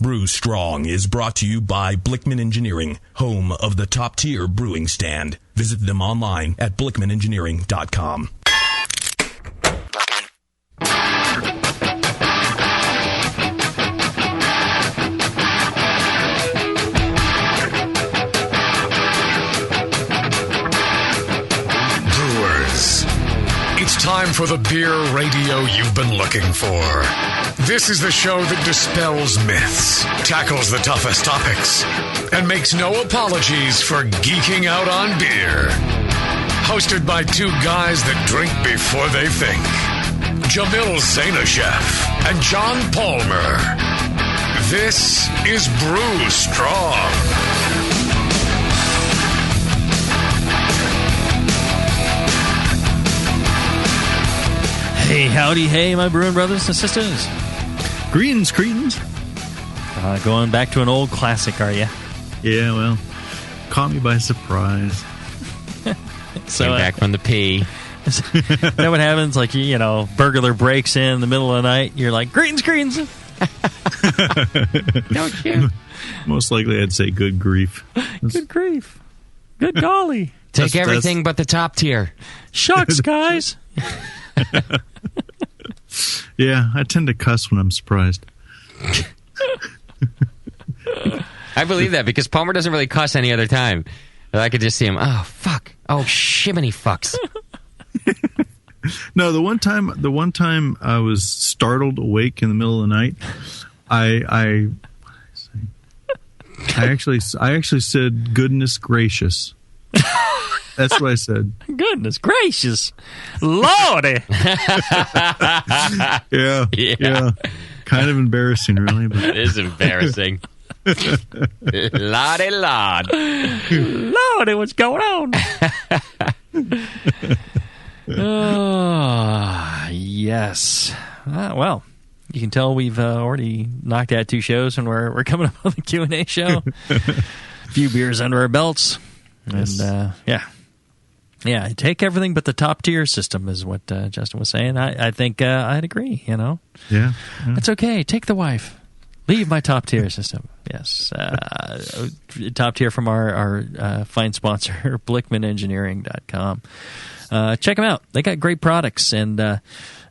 Brew Strong is brought to you by Blickman Engineering, home of the top-tier brewing stand. Visit them online at blickmanengineering.com. Brewers, it's time for the beer radio you've been looking for. This is the show that dispels myths, tackles the toughest topics, and makes no apologies for geeking out on beer. Hosted by two guys that drink before they think. Jamil Zainasheff and John Palmer. This is Brew Strong. Hey, howdy, hey, my brewing brothers and sisters. Greetings. Going back to an old classic, are you? Yeah, well, caught me by surprise. So came back from the pee. That what happens? Like, burglar breaks in the middle of the night. You're like, greetings. Don't you? Most likely I'd say good grief. Good grief. Good golly. Take everything but the top tier. Shucks, guys. Yeah, I tend to cuss when I'm surprised. I believe that because Palmer doesn't really cuss any other time. I could just see him. Oh, fuck. Oh, shiminy fucks. No, the one time I was startled awake in the middle of the night, I actually said goodness gracious. That's what I said. Goodness gracious. Lordy. Yeah. Kind of embarrassing, really. But. It is embarrassing. Lordy Lord. Lordy, what's going on? Oh, yes. Well, you can tell we've already knocked out 2 shows, and we're coming up on the Q&A show. A few beers under our belts. Yes. And, yeah, take everything but the top-tier system is what Justin was saying. I think I'd agree, Yeah. It's okay. Take the wife. Leave my top-tier system. Yes. Top tier from our fine sponsor, blickmanengineering.com. Check them out. They got great products. And,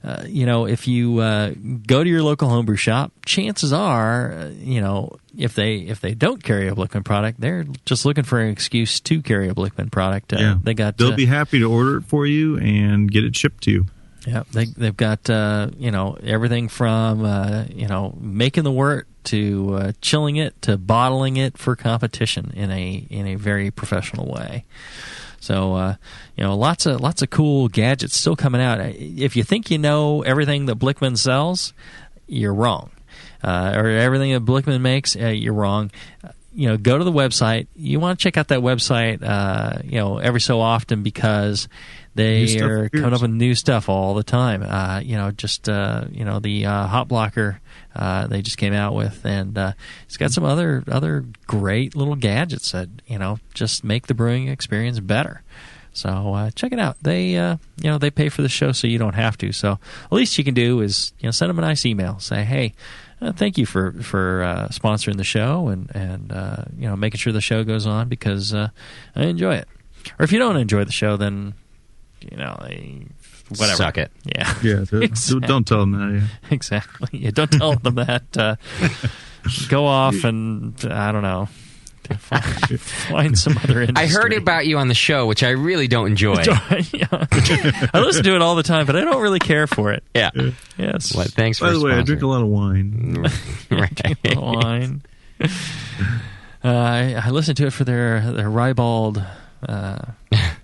if you go to your local homebrew shop, chances are, if they don't carry a Blickman product, they're just looking for an excuse to carry a Blickman product. They'll be happy to order it for you and get it shipped to you. Yeah, they've got everything from making the wort to chilling it to bottling it for competition in a very professional way. So lots of cool gadgets still coming out. If you think you know everything that Blickman sells, you're wrong. Or everything that Blickman makes, you're wrong. Go to the website. You want to check out that website, every so often because they are coming up with new stuff all the time. The hop blocker they just came out with, and it's got some other great little gadgets that just make the brewing experience better. So check it out. They they pay for the show, so you don't have to. So the least you can do is send them a nice email. Say, hey, thank you for sponsoring the show and making sure the show goes on because I enjoy it. Or if you don't enjoy the show, then whatever. Suck it. Yeah. Yeah. Exactly. Don't tell them that. Yeah. Exactly. Yeah, don't tell them that. Go off and I don't know. Find some other industry. I heard about you on the show, which I really don't enjoy. I listen to it all the time, but I don't really care for it. Yeah. Yes. Well, thanks for By the way, I sponsoring. drink a lot of wine. Right. Wine. I listen to it for their ribald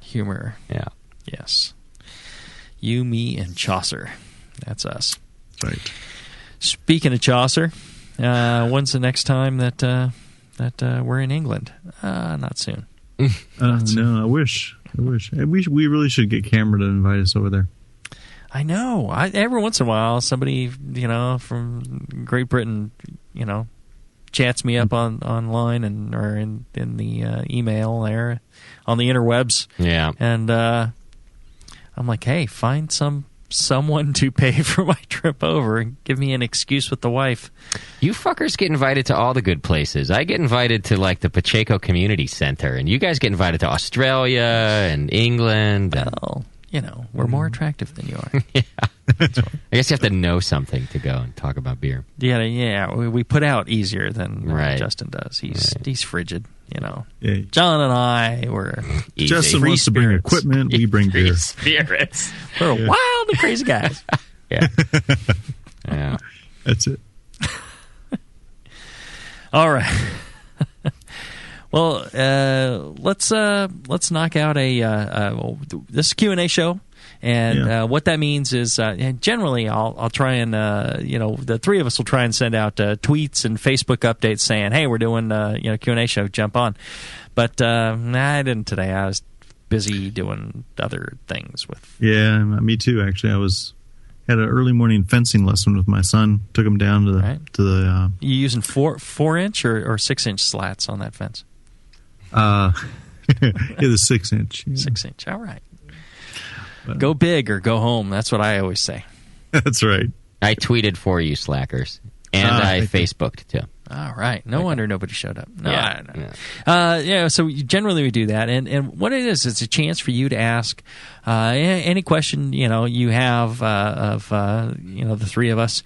humor. Yeah. Yes. You, me, and Chaucer. That's us. Right. Speaking of Chaucer, when's the next time that we're in England? Not soon. No, I wish. We really should get Cameron to invite us over there. I know. Every once in a while, somebody from Great Britain, chats me up online or in the email there on the interwebs. Yeah. And I'm like, hey, find some someone to pay for my trip over and give me an excuse with the wife. You fuckers get invited to all the good places. I get invited to like the Pacheco Community Center, and you guys get invited to Australia and England. Well, we're more attractive than you are. Yeah. I guess you have to know something to go and talk about beer. Yeah. We put out easier than Right. Justin does. He's frigid, Yeah. John and I were Easy. Justin Free wants to bring spirits. equipment. We bring beer. Spirits. we're wild and crazy guys. Yeah. Yeah. That's it. All right. Well, let's knock out this Q&A show. And what that means is, generally, I'll try and, the three of us will try and send out tweets and Facebook updates saying, hey, we're doing, Q&A show, jump on. But I didn't today. I was busy doing other things with. Yeah, me too, actually. Had an early morning fencing lesson with my son. Took him down to the You using 4-inch or 6-inch slats on that fence? the 6-inch. Yeah. 6-inch, all right. Go big or go home. That's what I always say. That's right. I tweeted for you, slackers. And I Facebooked, too. All right. No wonder nobody showed up. No, Yeah. I don't know. So generally we do that. And what it is, it's a chance for you to ask any question, you have of, the three of us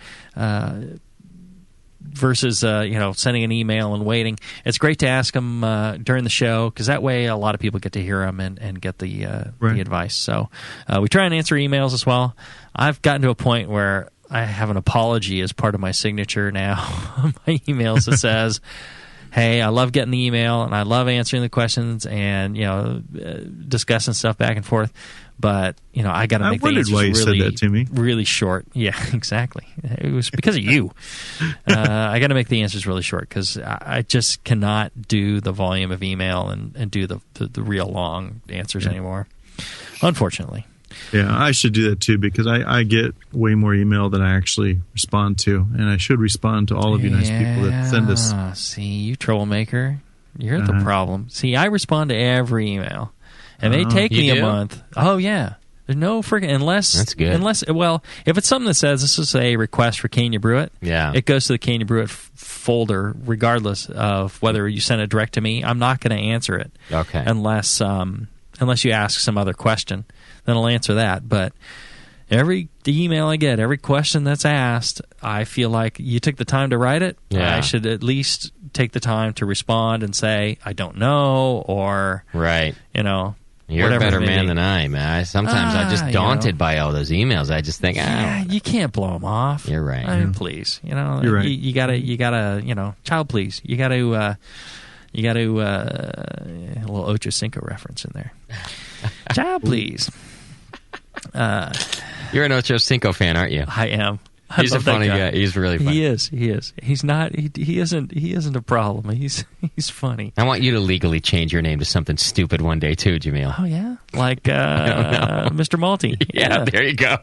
versus, sending an email and waiting. It's great to ask them during the show because that way a lot of people get to hear them and get the advice. So we try and answer emails as well. I've gotten to a point where I have an apology as part of my signature now on my emails that says, hey, I love getting the email and I love answering the questions and, discussing stuff back and forth. But, I got to make the answers why you said that to me. really short. Yeah, exactly. It was because of you. I got to make the answers really short because I just cannot do the volume of email and do the real long answers anymore, unfortunately. Yeah, I should do that too because I get way more email than I actually respond to, and I should respond to all of you nice people that send us. See, you troublemaker, you're the problem. See, I respond to every email. It may take me a month. Oh, yeah. There's no freaking... Unless... That's good. Unless... Well, if it's something that says this is a request for Can You Brew It, it goes to the Can You Brew It folder regardless of whether you send it direct to me. I'm not going to answer it. Okay. Unless you ask some other question. Then I'll answer that. But every email I get, every question that's asked, I feel like you took the time to write it. Yeah. I should at least take the time to respond and say, I don't know, or... Right. You're a whatever better man than I, man. Sometimes I'm just daunted by all those emails. I just think, you can't blow them off. You're right. I mean, please, You're right. You gotta, child, please. You gotta, a little Ocho Cinco reference in there. Child, please. You're an Ocho Cinco fan, aren't you? I am. He's a funny guy. He's really funny. He is. He's not. He isn't a problem. He's funny. I want you to legally change your name to something stupid one day too, Jamil. Oh yeah, like Mr. Malty. Yeah, there you go,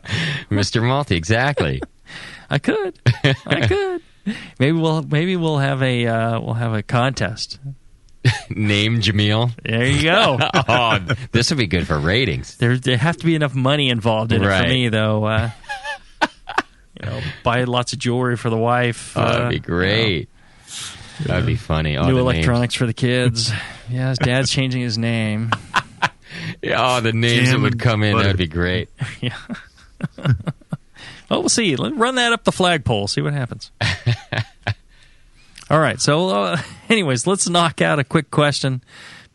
Mr. Malty. Exactly. I could. Maybe we'll have a contest. Name Jamil. There you go. Oh, this would be good for ratings. There have to be enough money involved in it for me, though. Buy lots of jewelry for the wife. Oh, that'd be great. That'd be funny. New electronics for the kids. Yeah, his dad's changing his name. Yeah, the names that would come in, that'd be great. Yeah. Well, we'll see. Run that up the flagpole. See what happens. All right. So, anyways, let's knock out a quick question.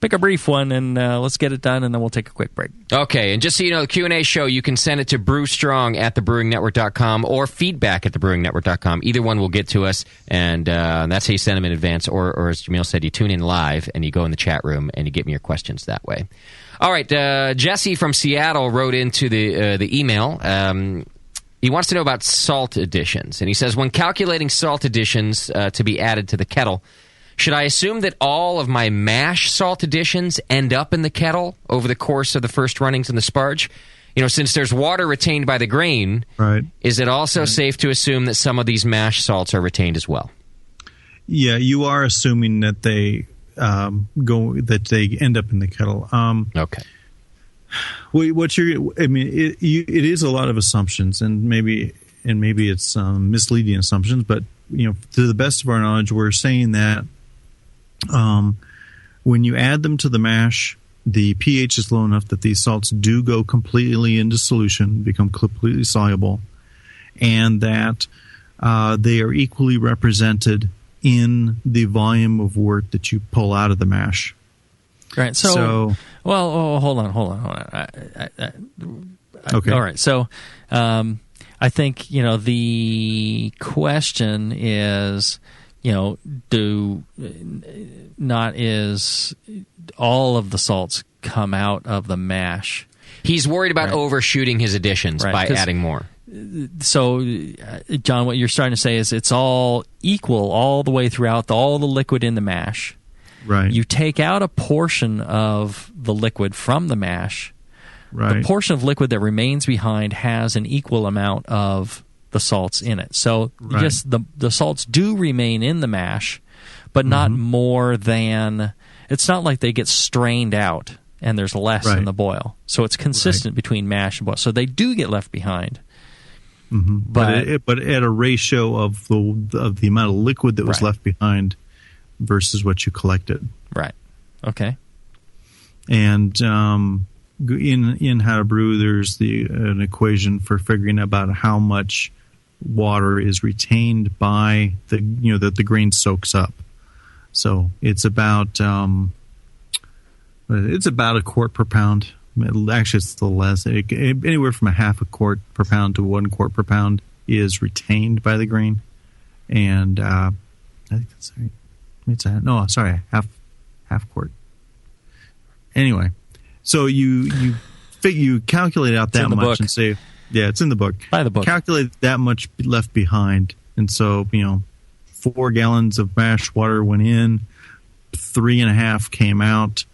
Pick a brief one, and let's get it done, and then we'll take a quick break. Okay, and just so you know, the Q&A show, you can send it to brewstrong@thebrewingnetwork.com or feedback@thebrewingnetwork.com. Either one will get to us, and that's how you send them in advance. Or as Jamil said, you tune in live, and you go in the chat room, and you get me your questions that way. All right, Jesse from Seattle wrote into the email. He wants to know about salt additions, and he says, when calculating salt additions to be added to the kettle, should I assume that all of my mash salt additions end up in the kettle over the course of the first runnings in the sparge? Since there's water retained by the grain, right, is it also safe to assume that some of these mash salts are retained as well? Yeah, you are assuming that they end up in the kettle. Okay. Well, it is a lot of assumptions, and maybe it's misleading assumptions. But to the best of our knowledge, we're saying that when you add them to the mash, the pH is low enough that these salts do go completely into solution, become completely soluble, and that they are equally represented in the volume of wort that you pull out of the mash. Right. So hold on. Okay. All right. So, I think the question is, is all of the salts come out of the mash? He's worried about overshooting his additions by adding more. So, John, what you're starting to say is it's all equal all the way throughout, all the liquid in the mash. Right. You take out a portion of the liquid from the mash. Right. The portion of liquid that remains behind has an equal amount of the salts in it. So, yes, the salts do remain in the mash, but not more than... It's not like they get strained out and there's less in the boil. So it's consistent between mash and boil. So they do get left behind. Mm-hmm. But at a ratio of the amount of liquid that was left behind versus what you collected. Right. Okay. And in How to Brew, there's an equation for figuring about how much water is retained by that the grain soaks up. So it's about a quart per pound. Actually, it's a little less. Anywhere from a half a quart per pound to 1 quart per pound is retained by the grain, and I think that's half quart. Anyway, so you calculate out that much and say, it's in the book. By the book, calculate that much left behind, and so 4 gallons of mashed water went in, 3.5 came out.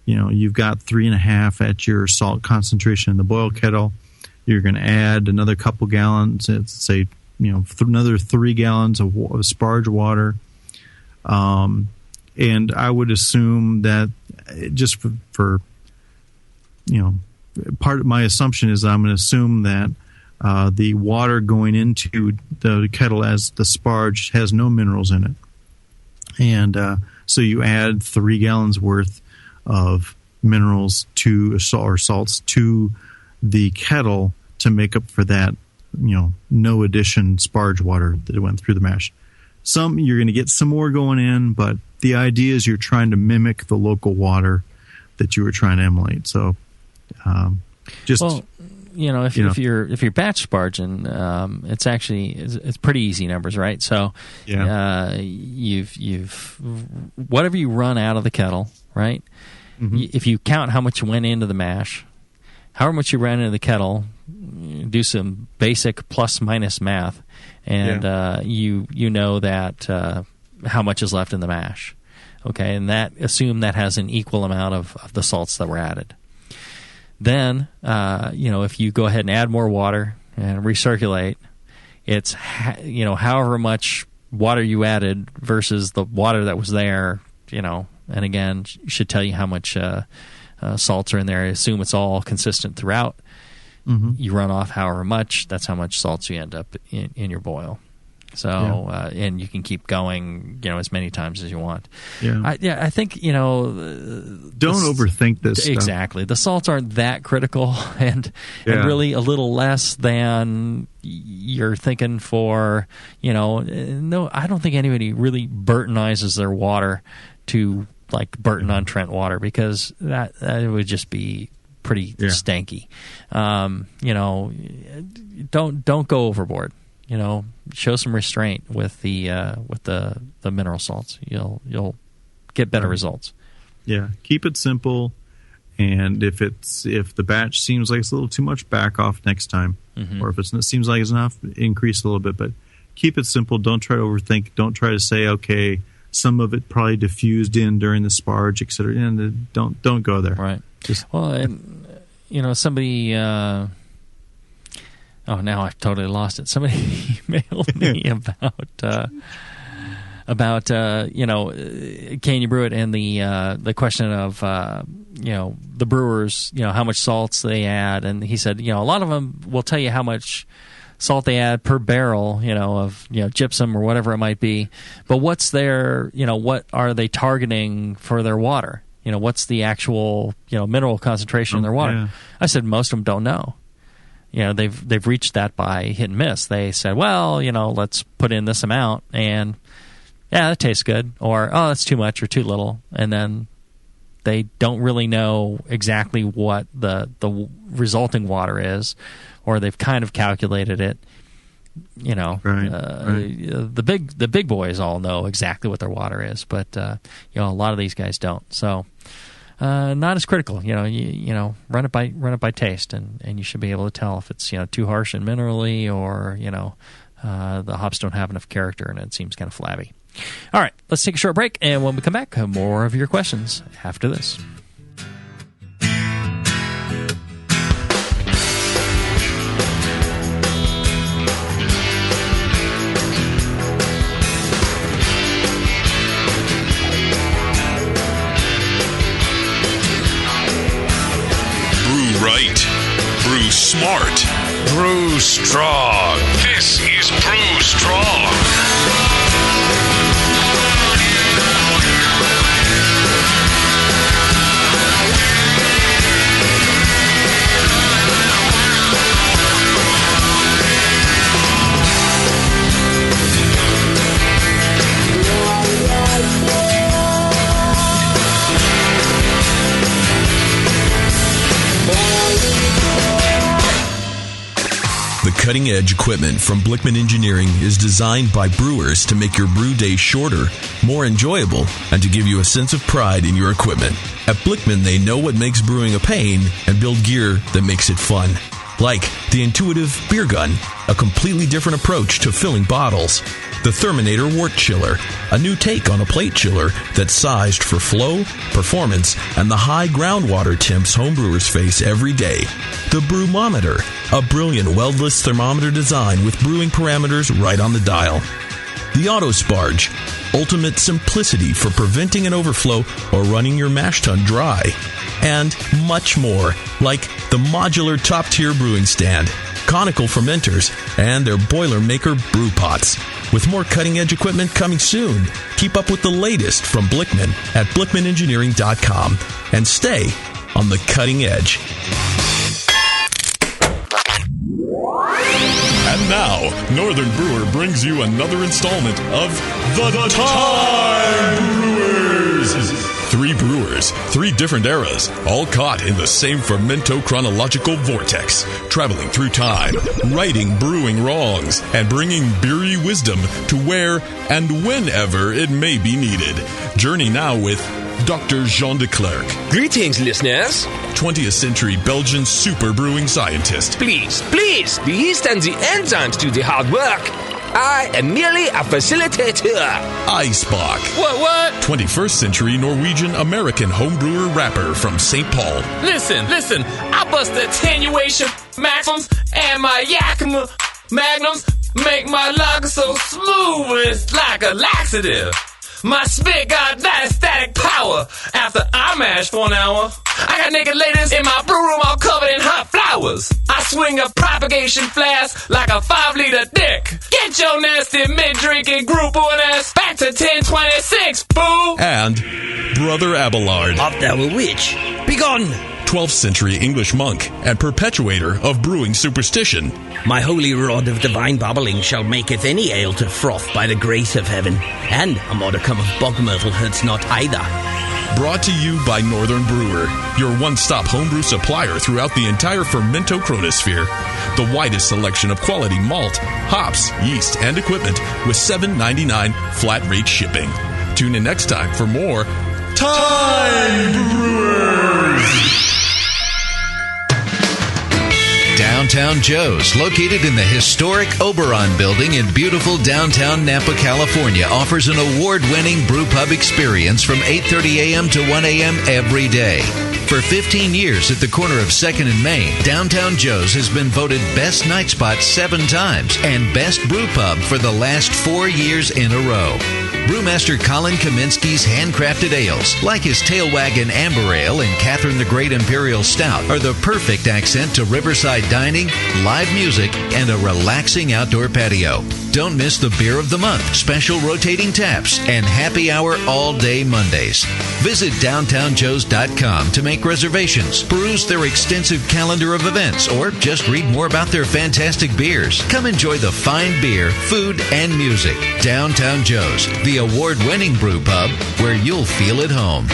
You've got 3.5 at your salt concentration in the boil kettle. You're going to add another couple gallons, let's say, another 3 gallons of sparge water. And I would assume that just for part of my assumption is I'm going to assume that the water going into the kettle as the sparge has no minerals in it. And so you add 3 gallons worth of minerals or salts to the kettle to make up for that, no addition sparge water that went through the mash. You're going to get some more going in, but the idea is you're trying to mimic the local water that you were trying to emulate. So, if you're batch sparging, it's pretty easy numbers, right? So, you've whatever you run out of the kettle, right? Mm-hmm. If you count how much went into the mash, however much you ran into the kettle, do some basic plus minus math, and you know that how much is left in the mash. Okay, and assume that has an equal amount of the salts that were added. Then, if you go ahead and add more water and recirculate, it's however much water you added versus the water that was there. And again, you should tell you how much salts are in there. I assume it's all consistent throughout. Mm-hmm. You run off however much. That's how much salts you end up in your boil. So, and you can keep going, as many times as you want. Yeah. I think, don't overthink this stuff. Exactly. The salts aren't that critical and really a little less than you're thinking for, no, I don't think anybody really Burtonizes their water to like Burton-on-Trent water because that would just be pretty stanky. Don't go overboard. Show some restraint with the mineral salts. You'll get better results. Yeah, keep it simple, and if the batch seems like it's a little too much, back off next time. Mm-hmm. Or if it seems like it's enough, increase a little bit. But keep it simple. Don't try to overthink. Don't try to say, okay, some of it probably diffused in during the sparge, etc. And don't go there. Right. Somebody. Now I've totally lost it. Somebody emailed me about can you brew it, and the question of the brewers, how much salts they add, and he said a lot of them will tell you how much salt they add per barrel, of gypsum or whatever it might be, but what's their what are they targeting for their water? What's the actual mineral concentration in their water? Yeah. I said most of them don't know. They've reached that by hit and miss. They said, well, let's put in this amount, and yeah, that tastes good, or oh, that's too much or too little, and then they don't really know exactly what the resulting water is, or they've kind of calculated it. Right. The big boys all know exactly what their water is, but a lot of these guys don't. So not as critical. Run it by taste, and you should be able to tell if it's too harsh and minerally, or the hops don't have enough character and it seems kind of flabby. All right, let's take a short break, and when we come back, more of your questions after this. Brew right. Brew smart. Brew strong. This is Brew Strong. The cutting-edge equipment from Blickman Engineering is designed by brewers to make your brew day shorter, more enjoyable, and to give you a sense of pride in your equipment. At Blickman, they know what makes brewing a pain and build gear that makes it fun. Like the intuitive beer gun, a completely different approach to filling bottles. The Therminator Wort Chiller, a new take on a plate chiller that's sized for flow, performance, and the high groundwater temps homebrewers face every day. The Brewmometer, a brilliant weldless thermometer design with brewing parameters right on the dial. The Autosparge, ultimate simplicity for preventing an overflow or running your mash tun dry. And much more, like the modular top-tier brewing stand, conical fermenters, and their Boilermaker brew pots. With more cutting-edge equipment coming soon, keep up with the latest from Blickman at blickmanengineering.com and stay on the cutting edge. And now, Northern Brewer brings you another installment of The Time Brewers. 3 brewers, 3 different eras, all caught in the same fermento-chronological vortex, traveling through time, righting brewing wrongs, and bringing beery wisdom to where and whenever it may be needed. Journey now with Dr. Jean de Klerk. Greetings, listeners. 20th century Belgian super brewing scientist. Please, the yeast and the enzymes do the hard work. I am merely a facilitator. Icebach. What? 21st century Norwegian American homebrewer rapper from St. Paul. Listen. I bust the attenuation maxims and my Yakima magnums make my lager so smooth it's like a laxative. My spit got that static power after I mash for an hour. I got naked ladies in my brew room all covered in hot flowers. I swing a propagation flask like a 5-liter dick. Get your nasty mid-drinking group on ass back to 1026, boo! And Brother Abelard. Art thou a witch? Begone! 12th century English monk and perpetuator of brewing superstition. My holy rod of divine babbling shall maketh any ale to froth by the grace of heaven, and a modicum of bog myrtle hurts not either. Brought to you by Northern Brewer, your one-stop homebrew supplier throughout the entire fermento chronosphere. The widest selection of quality malt, hops, yeast, and equipment with $7.99 flat rate shipping. Tune in next time for more Time Brewers! Downtown Joe's, located in the historic Oberon building in beautiful downtown Napa, California, offers an award-winning brew pub experience from 8:30 a.m. to 1 a.m. every day. For 15 years at the corner of 2nd and Main, Downtown Joe's has been voted Best Night Spot 7 times and Best Brew Pub for the last 4 years in a row. Brewmaster Colin Kaminsky's handcrafted ales, like his Tailwagon Amber Ale and Catherine the Great Imperial Stout, are the perfect accent to riverside dining, live music, and a relaxing outdoor patio. Don't miss the Beer of the Month, special rotating taps, and happy hour all day Mondays. Visit downtownjoes.com to make reservations, peruse their extensive calendar of events, or just read more about their fantastic beers. Come enjoy the fine beer, food, and music. Downtown Joe's, the award-winning brew pub where you'll feel at home.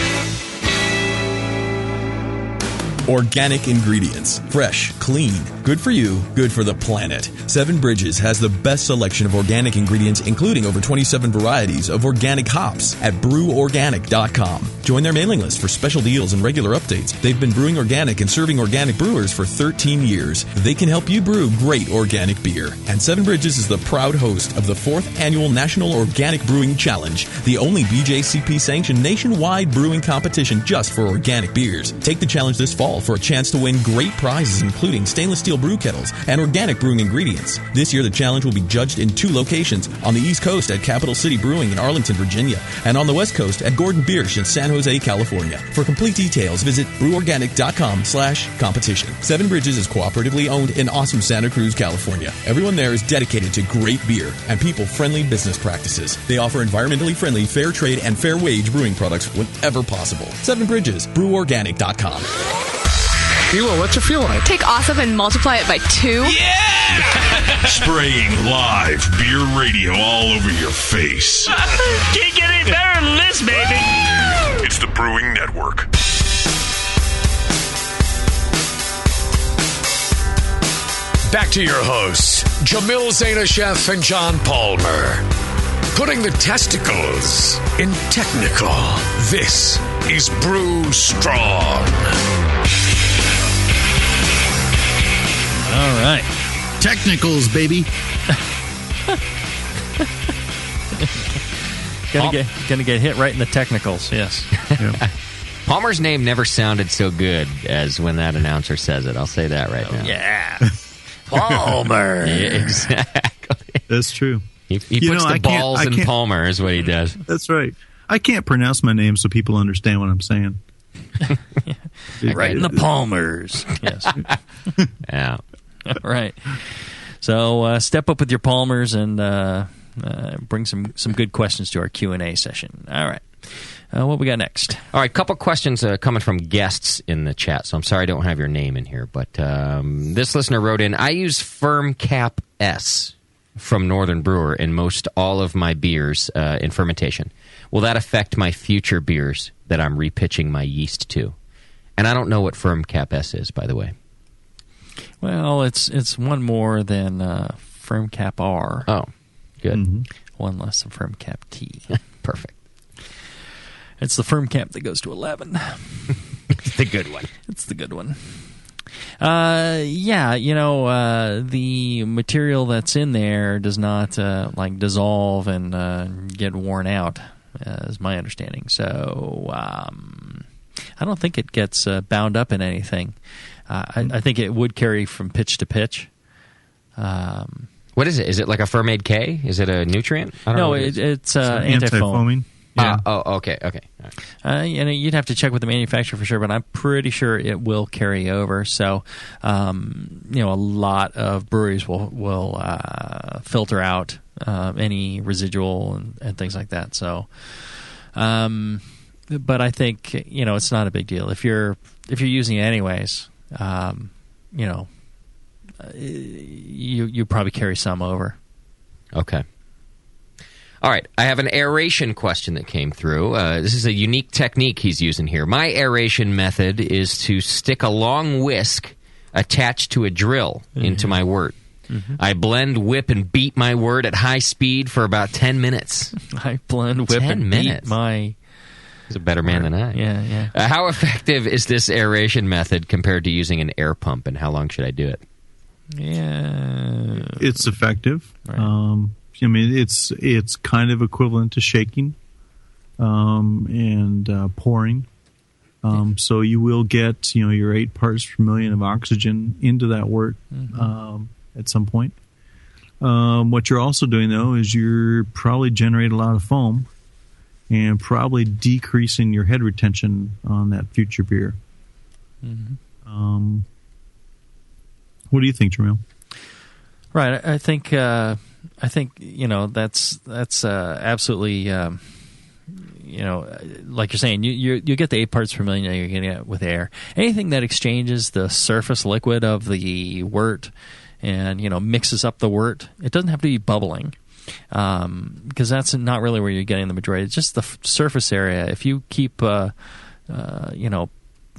Organic ingredients. Fresh, clean, good for you, good for the planet. Seven Bridges has the best selection of organic ingredients, including over 27 varieties of organic hops at breworganic.com. Join their mailing list for special deals and regular updates. They've been brewing organic and serving organic brewers for 13 years. They can help you brew great organic beer. And Seven Bridges is the proud host of the 4th Annual National Organic Brewing Challenge, the only BJCP-sanctioned nationwide brewing competition just for organic beers. Take the challenge this fall for a chance to win great prizes, including stainless steel brew kettles and organic brewing ingredients. This year, the challenge will be judged in 2 locations: on the East Coast at Capital City Brewing in Arlington, Virginia, and on the West Coast at Gordon Biersch in San Jose, California. For complete details, visit breworganic.com/competition. Seven Bridges is cooperatively owned in awesome Santa Cruz, California. Everyone there is dedicated to great beer and people-friendly business practices. They offer environmentally friendly, fair trade, and fair wage brewing products whenever possible. Seven Bridges, breworganic.com. Hilo, what's it feel like? Take awesome and multiply it by 2. Yeah! Spraying live beer radio all over your face. Can't get any better than this, baby. It's the Brewing Network. Back to your hosts, Jamil Zainasheff and John Palmer. Putting the testicles in technical. This is Brew Strong. All right. Technicals, baby. Gonna get hit right in the technicals, yes. Yeah. Palmer's name never sounded so good as when that announcer says it. I'll say that right now. Yeah. Palmer. Yeah, exactly. That's true. He puts the balls in Palmer is what he does. That's right. I can't pronounce my name so people understand what I'm saying. Right in the Palmers. Yes. Yeah. All right. So step up with your Palmers and bring some good questions to our Q&A session. All right. What we got next? All right, couple questions coming from guests in the chat, so I'm sorry I don't have your name in here. But this listener wrote in, I use Firm Cap S from Northern Brewer in most all of my beers in fermentation. Will that affect my future beers that I'm repitching my yeast to? And I don't know what Firm Cap S is, by the way. Well, it's one more than Firm Cap R. Oh, good. Mm-hmm. One less than Firm Cap T. Perfect. It's the Firm Cap that goes to 11. The good one. It's the good one. Yeah, the material that's in there does not dissolve and get worn out, is my understanding. So I don't think it gets bound up in anything. I think it would carry from pitch to pitch. What is it? Is it like a Fermaid K? Is it a nutrient? I don't know it's anti-foaming. Yeah. Okay. All right. You'd have to check with the manufacturer for sure, but I'm pretty sure it will carry over. So, a lot of breweries will filter out any residual and things like that. So, but I think it's not a big deal if you're using it anyways. You probably carry some over. Okay. All right, I have an aeration question that came through. This is a unique technique he's using here. My aeration method is to stick a long whisk attached to a drill into my wort. Mm-hmm. I blend, whip, and beat my wort at high speed for about 10 minutes. I blend, whip, and beat my... He's a better man than I. Yeah. How effective is this aeration method compared to using an air pump, and how long should I do it? Yeah. It's effective. Right. It's kind of equivalent to shaking and pouring. So you will get your 8 parts per million of oxygen into that wort at some point. What you're also doing though is you're probably generate a lot of foam, and probably decreasing your head retention on that future beer. Mm-hmm. What do you think, Jamil? Right, I think that's absolutely like you're saying, you get the 8 parts per million you're getting it with air. Anything that exchanges the surface liquid of the wort and mixes up the wort, it doesn't have to be bubbling, because that's not really where you're getting the majority. It's just the surface area. If you keep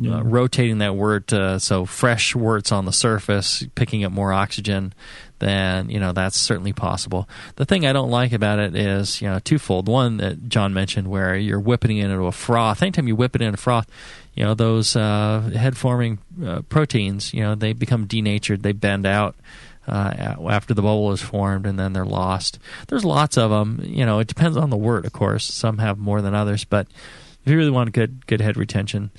rotating that wort, so fresh wort's on the surface, picking up more oxygen, then that's certainly possible. The thing I don't like about it is twofold. One that John mentioned, where you're whipping it into a froth. Anytime you whip it into a froth, those head-forming proteins, they become denatured. They bend out after the bubble is formed, and then they're lost. There's lots of them. It depends on the wort, of course. Some have more than others, but if you really want good head retention,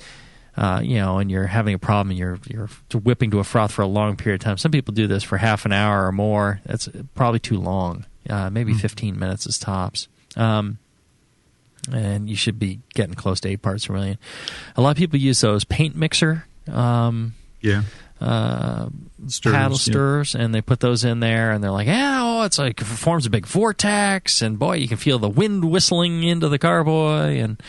and you're having a problem, and you're whipping to a froth for a long period of time. Some people do this for half an hour or more. That's probably too long. Maybe 15 minutes is tops. And you should be getting close to 8 parts per million. A lot of people use those paint mixer paddle stirrers, and they put those in there, and they're like, it's like it forms a big vortex, and boy, you can feel the wind whistling into the carboy, and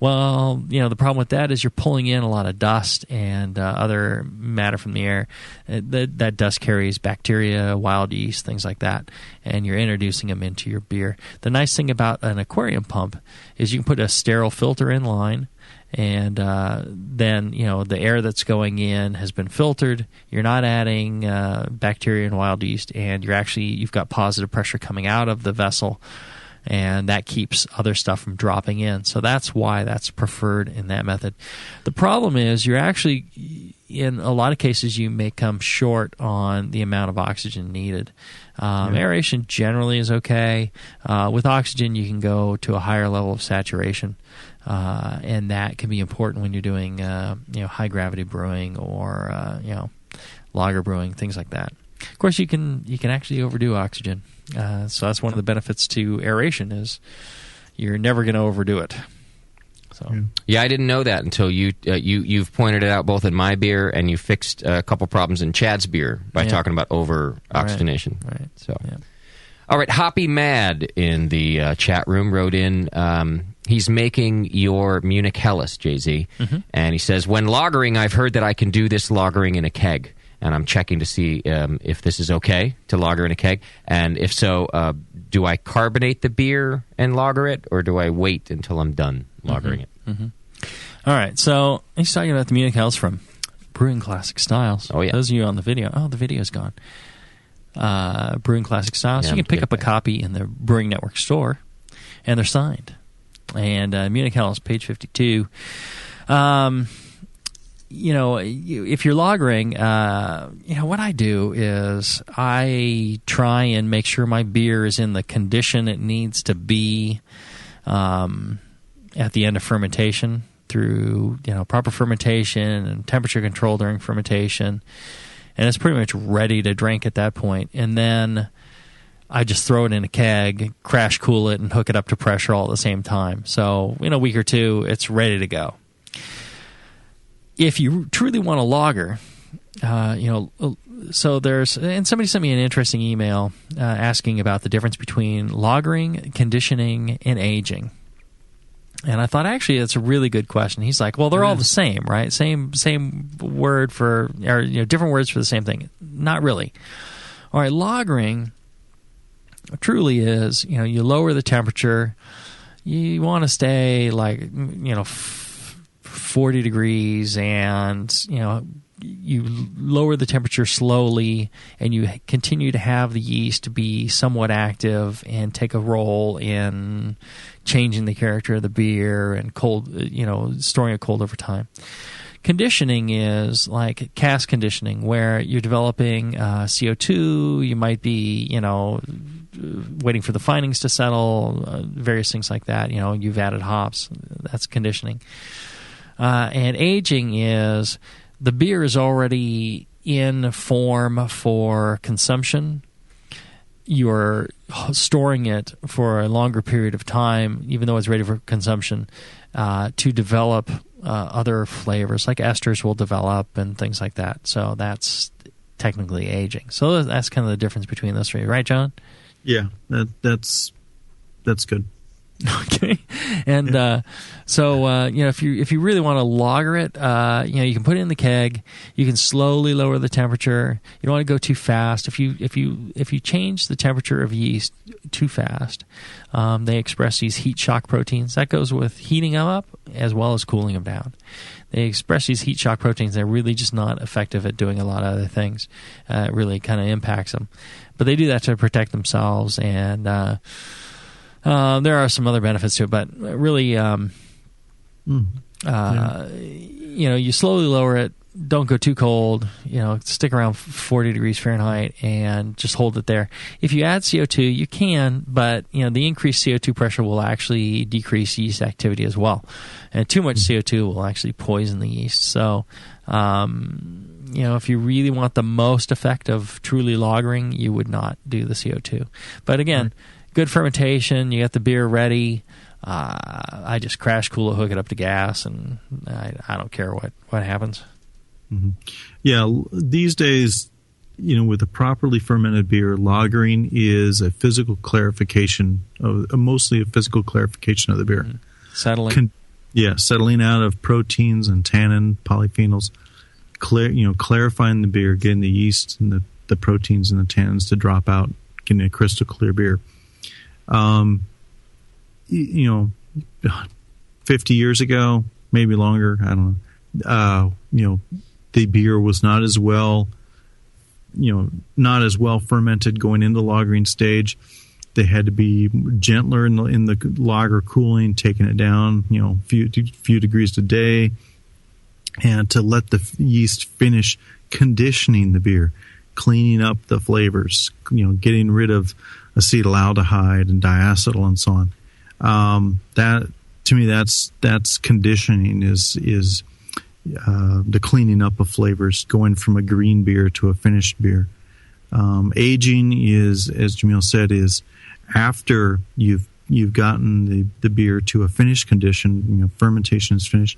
well, the problem with that is you're pulling in a lot of dust and other matter from the air. That dust carries bacteria, wild yeast, things like that, and you're introducing them into your beer. The nice thing about an aquarium pump is you can put a sterile filter in line, and then the air that's going in has been filtered. You're not adding bacteria and wild yeast, and you've got positive pressure coming out of the vessel, and that keeps other stuff from dropping in. So that's why that's preferred in that method. The problem is you're actually, in a lot of cases, you may come short on the amount of oxygen needed. Aeration generally is okay. With oxygen, you can go to a higher level of saturation, and that can be important when you're doing high gravity brewing or lager brewing, things like that. Of course, you can actually overdo oxygen. So that's one of the benefits to aeration, is you're never going to overdo it. So yeah, I didn't know that until you've pointed it out both in my beer, and you fixed a couple problems in Chad's beer by talking about over oxygenation. Right. So, all right, Hoppy Mad in the chat room wrote in. He's making your Munich Helles, JZ, and he says, when lagering, I've heard that I can do this lagering in a keg. And I'm checking to see if this is okay to lager in a keg. And if so, do I carbonate the beer and lager it, or do I wait until I'm done lagering it? All right, so he's talking about the Munich Helles from Brewing Classic Styles. Oh, yeah. Those of you on the video. Oh, the video's gone. Brewing Classic Styles. Yeah, you can pick up a copy in the Brewing Network store, and they're signed. And Munich Helles, page 52. If you're lagering, what I do is I try and make sure my beer is in the condition it needs to be at the end of fermentation, through proper fermentation and temperature control during fermentation, and it's pretty much ready to drink at that point. And then I just throw it in a keg, crash cool it, and hook it up to pressure all at the same time. So in a week or two, it's ready to go. If you truly want to lager, so there's, and somebody sent me an interesting email asking about the difference between lagering, conditioning, and aging. And I thought, actually, that's a really good question. He's like, well, they're all the same, right? Same word for, or different words for the same thing. Not really. All right, lagering truly is, you lower the temperature. You want to stay 40 degrees, and you lower the temperature slowly, and you continue to have the yeast be somewhat active and take a role in changing the character of the beer and storing it cold over time. Conditioning is like cask conditioning, where you're developing CO2. You might be waiting for the findings to settle, various things like that. You've added hops. That's conditioning. And aging is the beer is already in form for consumption. you're storing it for a longer period of time, even though it's ready for consumption, to develop other flavors, like esters will develop and things like that. So that's technically aging. So that's kind of the difference between those three, right, John? Yeah, that's good. Okay, and so if you really want to lager it, you can put it in the keg. You can slowly lower the temperature. You don't want to go too fast. If you change the temperature of yeast too fast, they express these heat shock proteins. That goes with heating them up as well as cooling them down. They express these heat shock proteins. They're really just not effective at doing a lot of other things. It really kind of impacts them, but they do that to protect themselves and. There are some other benefits to it, but really, you slowly lower it. Don't go too cold. Stick around 40 degrees Fahrenheit and just hold it there. If you add CO2, you can, but the increased CO2 pressure will actually decrease yeast activity as well, and too much CO2 will actually poison the yeast. So, if you really want the most effect of truly lagering, you would not do the CO2. But again. Good fermentation. You got the beer ready. I just crash cool it, hook it up to gas, and I don't care what happens. Mm-hmm. Yeah, these days, with a properly fermented beer, lagering is a physical clarification mostly a physical clarification of the beer. Settling. Settling out of proteins and tannin, polyphenols. Clarifying the beer, getting the yeast and the proteins and the tannins to drop out, getting a crystal clear beer. 50 years ago, maybe longer, I don't know. The beer was not as well fermented going into the lagering stage. They had to be gentler in the lager cooling, taking it down, few degrees a day, and to let the yeast finish conditioning the beer, cleaning up the flavors, getting rid of acetaldehyde and diacetyl and so on. That to me, that's conditioning is the cleaning up of flavors, going from a green beer to a finished beer. Aging is, as Jamil said, is after you've gotten the beer to a finished condition. Fermentation is finished.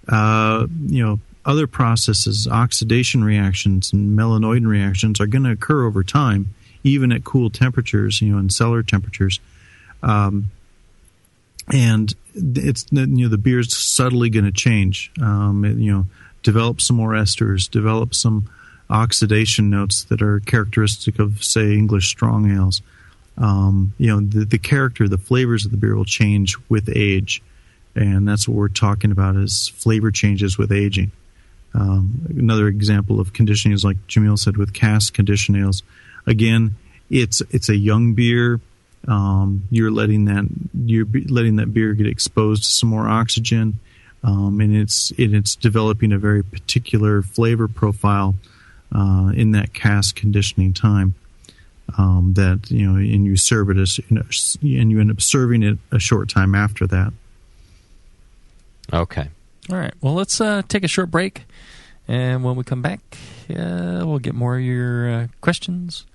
Other processes, oxidation reactions and melanoidin reactions are going to occur over time, even at cool temperatures, and cellar temperatures. And it's the beer's subtly going to change. Develop some more esters, develop some oxidation notes that are characteristic of, say, English strong ales. The character, the flavors of the beer will change with age, and that's what we're talking about is flavor changes with aging. Another example of conditioning is like Jamil said with cask conditioned ales. Again, it's a young beer. You're letting that beer get exposed to some more oxygen, and it's developing a very particular flavor profile in that cask conditioning time. And you serve it and you end up serving it a short time after that. Okay. All right. Well, let's take a short break, and when we come back, we'll get more of your questions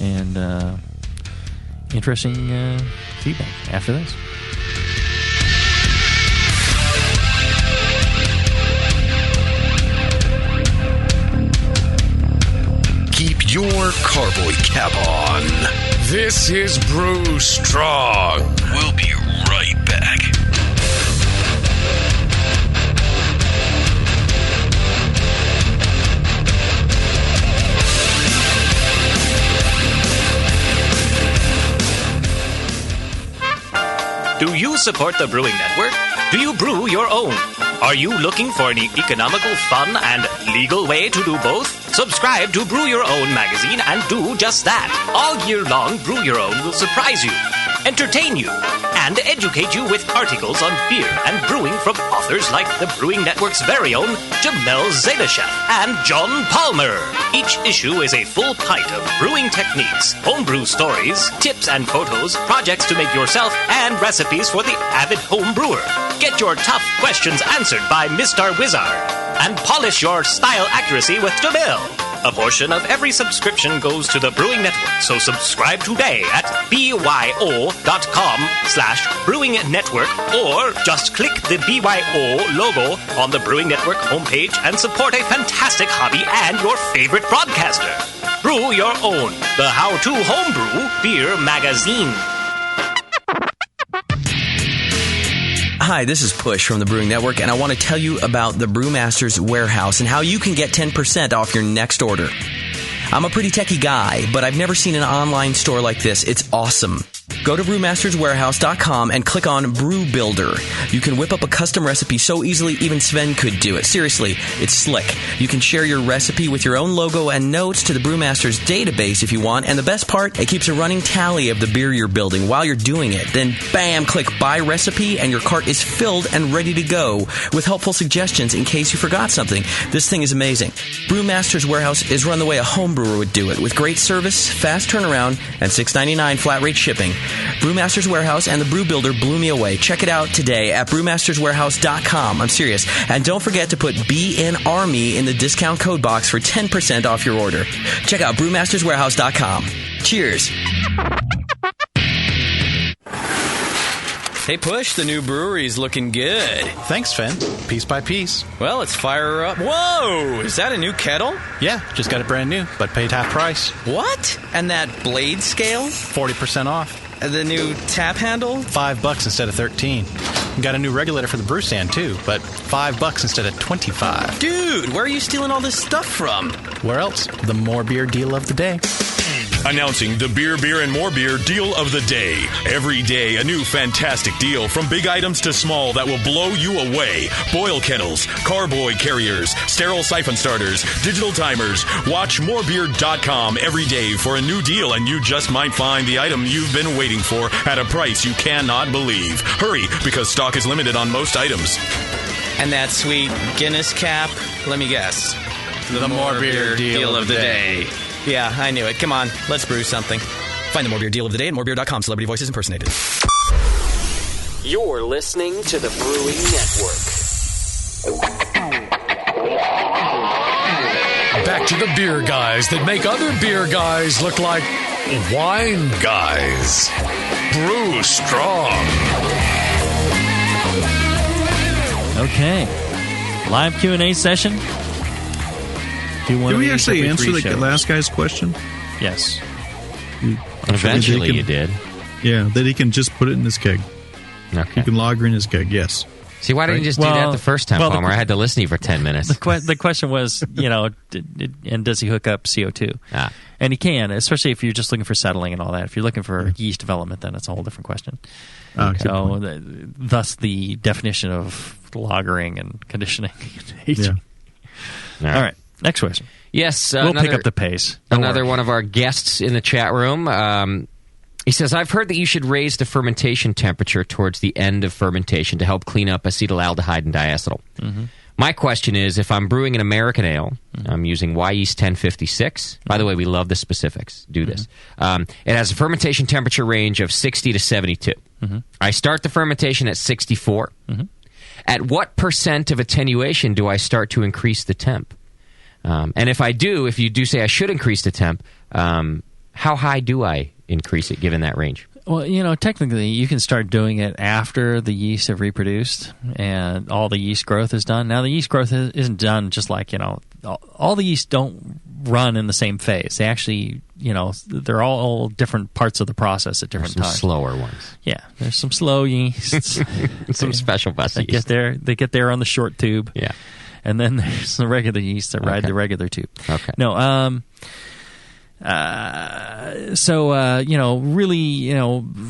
and interesting feedback after this. Keep your carboy cap on. This is Brew Strong. We'll be right back. Do you support the Brewing Network? Do you brew your own? Are you looking for an economical, fun, and legal way to do both? Subscribe to Brew Your Own magazine and do just that. All year long, Brew Your Own will surprise you, entertain you, and educate you with articles on beer and brewing from authors like the Brewing Network's very own Jamel Zadashev and John Palmer. Each issue is a full pint of brewing techniques, homebrew stories, tips and photos, projects to make yourself, and recipes for the avid home brewer. Get your tough questions answered by Mr. Wizard and polish your style accuracy with Jamel. A portion of every subscription goes to the Brewing Network, so subscribe today at byo.com/Brewing Network, or just click the BYO logo on the Brewing Network homepage and support a fantastic hobby and your favorite broadcaster. Brew Your Own, the how-to homebrew beer magazine. Hi, this is Push from the Brewing Network, and I want to tell you about the Brewmaster's Warehouse and how you can get 10% off your next order. I'm a pretty techie guy, but I've never seen an online store like this. It's awesome. Go to brewmasterswarehouse.com and click on Brew Builder. You can whip up a custom recipe so easily even Sven could do it. Seriously, it's slick. You can share your recipe with your own logo and notes to the Brewmaster's database if you want, and the best part, it keeps a running tally of the beer you're building while you're doing it. Then, bam, click Buy Recipe, and your cart is filled and ready to go with helpful suggestions in case you forgot something. This thing is amazing. Brewmaster's Warehouse is run the way a home brewer would do it, with great service, fast turnaround, and $6.99 flat rate shipping. Brewmaster's Warehouse and the Brew Builder blew me away. Check it out today at brewmasterswarehouse.com. I'm serious. And don't forget to put BNARMY in the discount code box for 10% off your order. Check out brewmasterswarehouse.com. Cheers. Hey, Push, the new brewery's looking good. Thanks, Finn. Piece by piece. Well, let's fire her up. Whoa! Is that a new kettle? Yeah, just got it brand new, but paid half price. What? And that blade scale? 40% off. The new tap handle? $5 instead of $13. Got a new regulator for the brew stand, too, but $5 instead of $25. Dude, where are you stealing all this stuff from? Where else? The More Beer deal of the day. Announcing the Beer, and More Beer deal of the day. Every day, a new fantastic deal from big items to small that will blow you away. Boil kettles, carboy carriers, sterile siphon starters, digital timers. Watch morebeer.com every day for a new deal, and you just might find the item you've been waiting for at a price you cannot believe. Hurry, because stock is limited on most items. And that sweet Guinness cap? Let me guess. The More Beer deal of the day. Yeah, I knew it. Come on, let's brew something. Find the More Beer deal of the day at morebeer.com. Celebrity voices impersonated. You're listening to the Brewing Network. Back to the beer guys that make other beer guys look like wine guys. Brew strong. Okay. Live Q&A session. Did we actually answer the last guy's question? Yes. Eventually you did. Yeah, that he can just put it in his keg. Okay. He can lager in his keg, yes. See, why didn't you just do that the first time, Palmer? I had to listen to you for 10 minutes. The question was, and does he hook up CO2? Ah. And he can, especially if you're just looking for settling and all that. If you're looking for yeast development, then it's a whole different question. So, thus the definition of lagering and conditioning and aging. Yeah. All right. Next question. Yes. We'll pick up the pace. Another one of our guests in the chat room. He says, I've heard that you should raise the fermentation temperature towards the end of fermentation to help clean up acetaldehyde and diacetyl. Mm-hmm. My question is, if I'm brewing an American ale, I'm using Y Yeast 1056. By the way, we love the specifics. Do this. It has a fermentation temperature range of 60 to 72. Mm-hmm. I start the fermentation at 64. Mm-hmm. At what % of attenuation do I start to increase the temp? And if you do say I should increase the temp, how high do I increase it given that range? Well, technically, you can start doing it after the yeast have reproduced and all the yeast growth is done. Now, the yeast growth isn't done just like, all the yeast don't run in the same phase. They actually, they're all different parts of the process at different times. Slower ones. Yeah, there's some slow yeasts. Some special bus yeast. They get there on the short tube. Yeah. And then there's the regular yeast that ride the regular tube. Okay. No, really,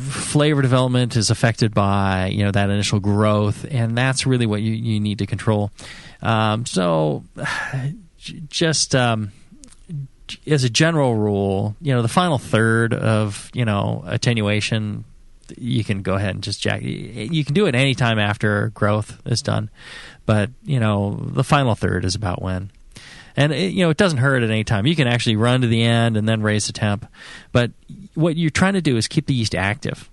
flavor development is affected by, that initial growth, and that's really what you need to control. Just as a general rule, the final third of, attenuation, you can go ahead and just jack. You can do it any time after growth is done, but, the final third is about when. And, it doesn't hurt at any time. You can actually run to the end and then raise the temp. But what you're trying to do is keep the yeast active.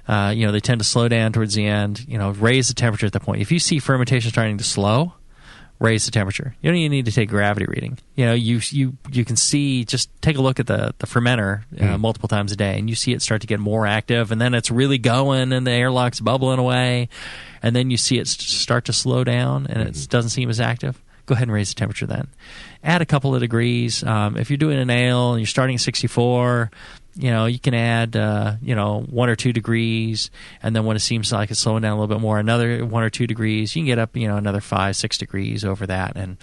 They tend to slow down towards the end, raise the temperature at that point. If you see fermentation starting to slow raise the temperature. You don't even need to take gravity reading. You can see, just take a look at the fermenter multiple times a day, and you see it start to get more active, and then it's really going, and the airlock's bubbling away, and then you see it start to slow down, and it doesn't seem as active. Go ahead and raise the temperature then. Add a couple of degrees. If you're doing an ale and you're starting at 64, you can add 1 or 2 degrees, and then when it seems like it's slowing down a little bit more, another 1 or 2 degrees. You can get up another 5-6 degrees over that, and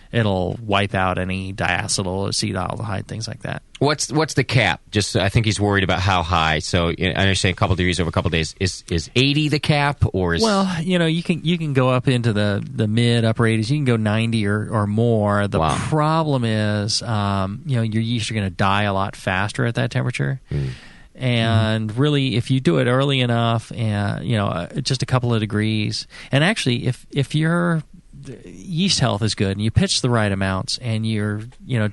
it'll wipe out any diacetyl, acetaldehyde, things like that. What's the cap? Just, I think he's worried about how high. So I understand a couple degrees over a couple days. Is 80 the cap, or is? Well, you can go up into the mid upper 80s. You can go 90 or more. The problem is, your yeast are going to die a lot faster at that temperature. And really, if you do it early enough, and just a couple of degrees, and actually, if your yeast health is good and you pitch the right amounts and you're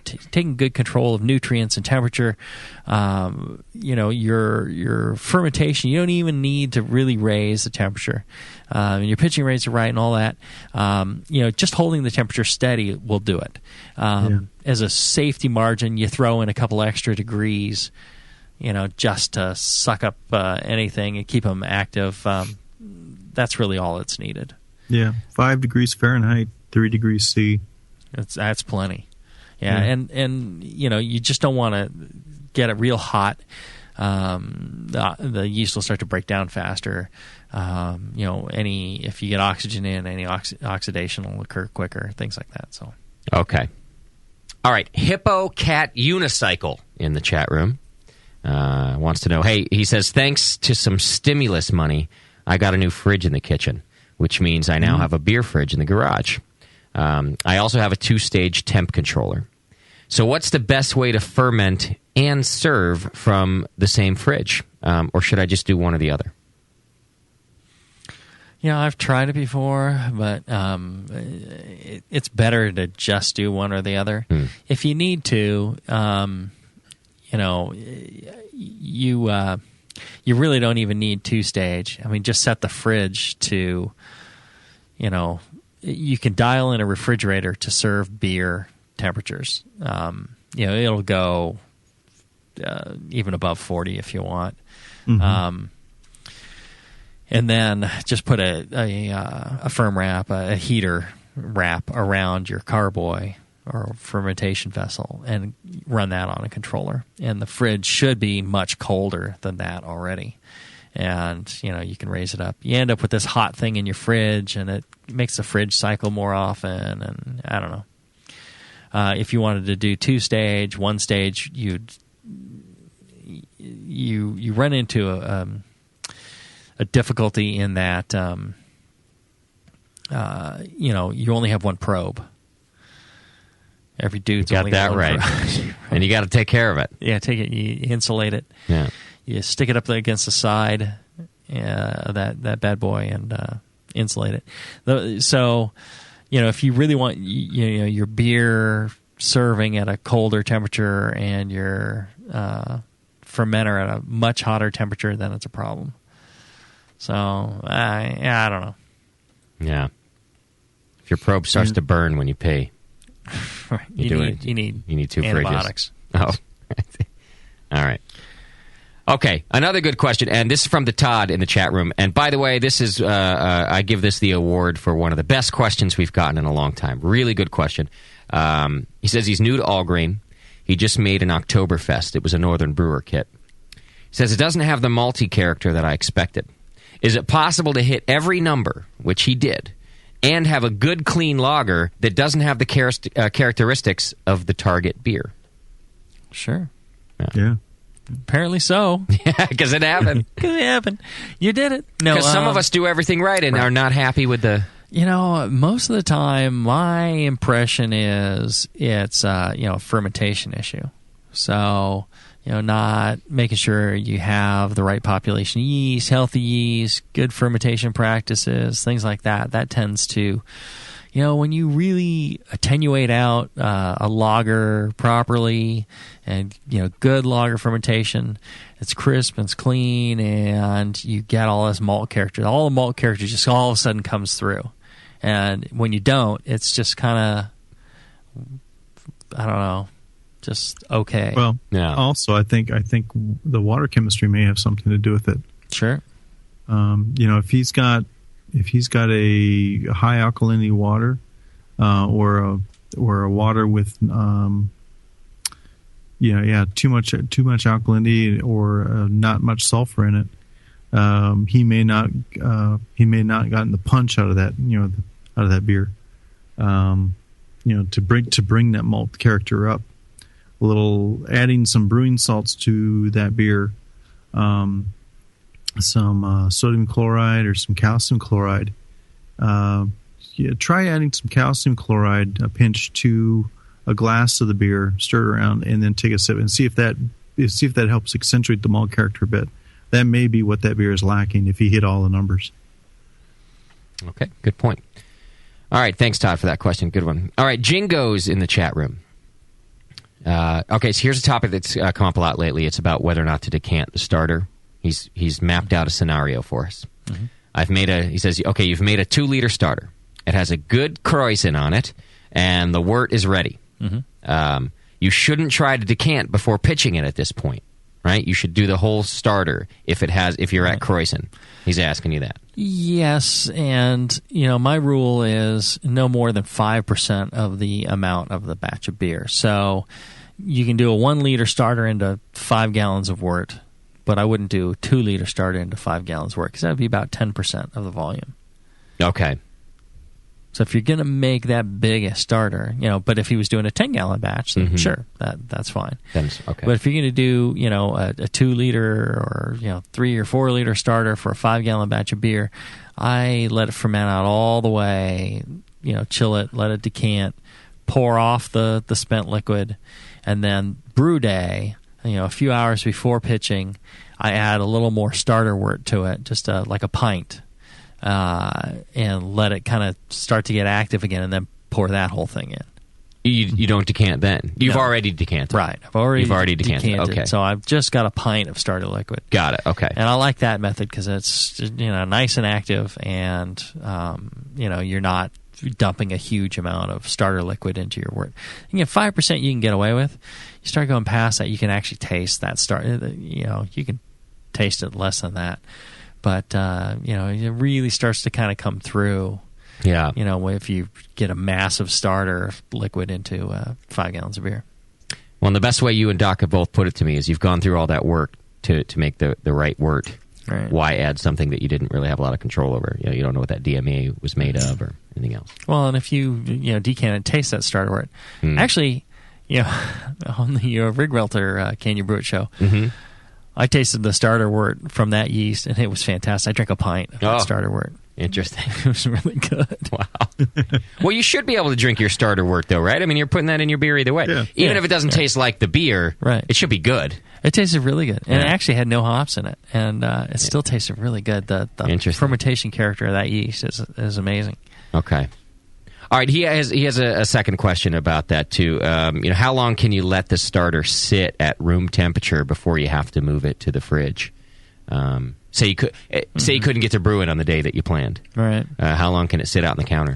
taking good control of nutrients and temperature, your fermentation, you don't even need to really raise the temperature, and your pitching rates are right and all that. Just holding the temperature steady will do it. As a safety margin, you throw in a couple extra degrees, just to suck up anything and keep them active. That's really all that's needed. Yeah, 5 degrees Fahrenheit, 3 degrees C. That's plenty. Yeah. And you just don't want to get it real hot. The yeast will start to break down faster. If you get oxygen in, any oxidation will occur quicker. Things like that. So. Okay. All right. Hippo Cat Unicycle in the chat room wants to know. Hey, he says, thanks to some stimulus money, I got a new fridge in the kitchen, which means I now have a beer fridge in the garage. I also have a 2-stage temp controller. So what's the best way to ferment and serve from the same fridge? Or should I just do one or the other? I've tried it before, but it's better to just do one or the other. If you need to, you really don't even need 2-stage. I mean, just set the fridge to, you can dial in a refrigerator to serve beer temperatures. It'll go even above 40 if you want. And then just put a firm wrap, a heater wrap around your carboy or fermentation vessel and run that on a controller. And the fridge should be much colder than that already. And, you can raise it up. You end up with this hot thing in your fridge, and it makes the fridge cycle more often, and I don't know. If you wanted to do 2-stage, 1-stage, you run into a difficulty in that, you only have one probe. Every dude's got only that one right. probe. And you got to take care of it. Yeah, take it. You insulate it. Yeah. You stick it up against the side, that bad boy, and insulate it. So, if you really want your beer serving at a colder temperature and your fermenter at a much hotter temperature, then it's a problem. So, I don't know. Yeah. If your probe starts to burn when you pee, you need 2 antibiotics. Fridges. Oh. All right. Okay, another good question, and this is from the Todd in the chat room. And by the way, this is I give this the award for one of the best questions we've gotten in a long time. Really good question. He says he's new to All Grain. He just made an Oktoberfest. It was a Northern Brewer kit. He says it doesn't have the malty character that I expected. Is it possible to hit every number, which he did, and have a good clean lager that doesn't have the characteristics of the target beer? Sure. Yeah. Apparently so. Yeah, because it happened. You did it. No, because some of us do everything right and are not happy with the... most of the time, my impression is it's a fermentation issue. So, not making sure you have the right population of yeast, healthy yeast, good fermentation practices, things like that. That tends to, when you really attenuate out a lager properly and, good lager fermentation, it's crisp and it's clean and you get all this malt character. All the malt character just all of a sudden comes through. And when you don't, it's just kind of, I don't know, just okay. Well, also I think the water chemistry may have something to do with it. Sure. If he's got a high alkalinity water, or a water with too much alkalinity or not much sulfur in it, he may not gotten the punch out of that out of that beer. To bring that malt character up, adding some brewing salts to that beer, some sodium chloride or some calcium chloride. Try adding some calcium chloride, a pinch, to a glass of the beer, stir it around, and then take a sip and see if that helps accentuate the malt character a bit. That may be what that beer is lacking if he hit all the numbers. Okay, good point. All right, thanks, Todd, for that question. Good one. All right, Jingo's in the chat room. Okay, so here's a topic that's come up a lot lately. It's about whether or not to decant the starter. He's mapped out a scenario for us. Mm-hmm. He says, okay, you've made a 2-liter starter. It has a good Kreuzen on it, and the wort is ready. Mm-hmm. You shouldn't try to decant before pitching it at this point, right? You should do the whole starter if you're at Kreuzen. He's asking you that. Yes, and my rule is no more than 5% of the amount of the batch of beer. So you can do a 1-liter starter into 5 gallons of wort, but I wouldn't do a 2-liter starter into 5 gallons of wort because that would be about 10% of the volume. Okay. So if you're going to make that big a starter, but if he was doing a 10-gallon batch, then sure, that's fine. Okay. But if you're going to do, a 2-liter or 3 or 4-liter starter for a 5-gallon batch of beer, I let it ferment out all the way, chill it, let it decant, pour off the spent liquid, and then brew day, a few hours before pitching, I add a little more starter wort to it, just like a pint. And let it kind of start to get active again, and then pour that whole thing in. You don't decant then? You've already decanted. Right. You've already decanted. Okay. So I've just got a pint of starter liquid. Got it. Okay. And I like that method because it's nice and active, and you're not dumping a huge amount of starter liquid into your wort. 5% you can get away with. You start going past that, you can actually taste that starter. You can taste it less than that. But, it really starts to kind of come through. Yeah. If you get a massive starter liquid into 5 gallons of beer. Well, and the best way you and Doc have both put it to me is you've gone through all that work to make the right wort. Right. Why add something that you didn't really have a lot of control over? You don't know what that DMA was made of or anything else. Well, and if you decant and taste that starter wort. Actually, on the Rig Welter Can You Brew It show, I tasted the starter wort from that yeast, and it was fantastic. I drank a pint of that starter wort. Interesting. It was really good. Wow. Well, you should be able to drink your starter wort, though, right? I mean, you're putting that in your beer either way. Yeah. Even if it doesn't taste like the beer, right. It should be good. It tasted really good. And it actually had no hops in it. And it still tasted really good. The fermentation character of that yeast is amazing. Okay. All right, he has a second question about that too. How long can you let the starter sit at room temperature before you have to move it to the fridge? Say you couldn't get to brew it on the day that you planned. Right. How long can it sit out on the counter?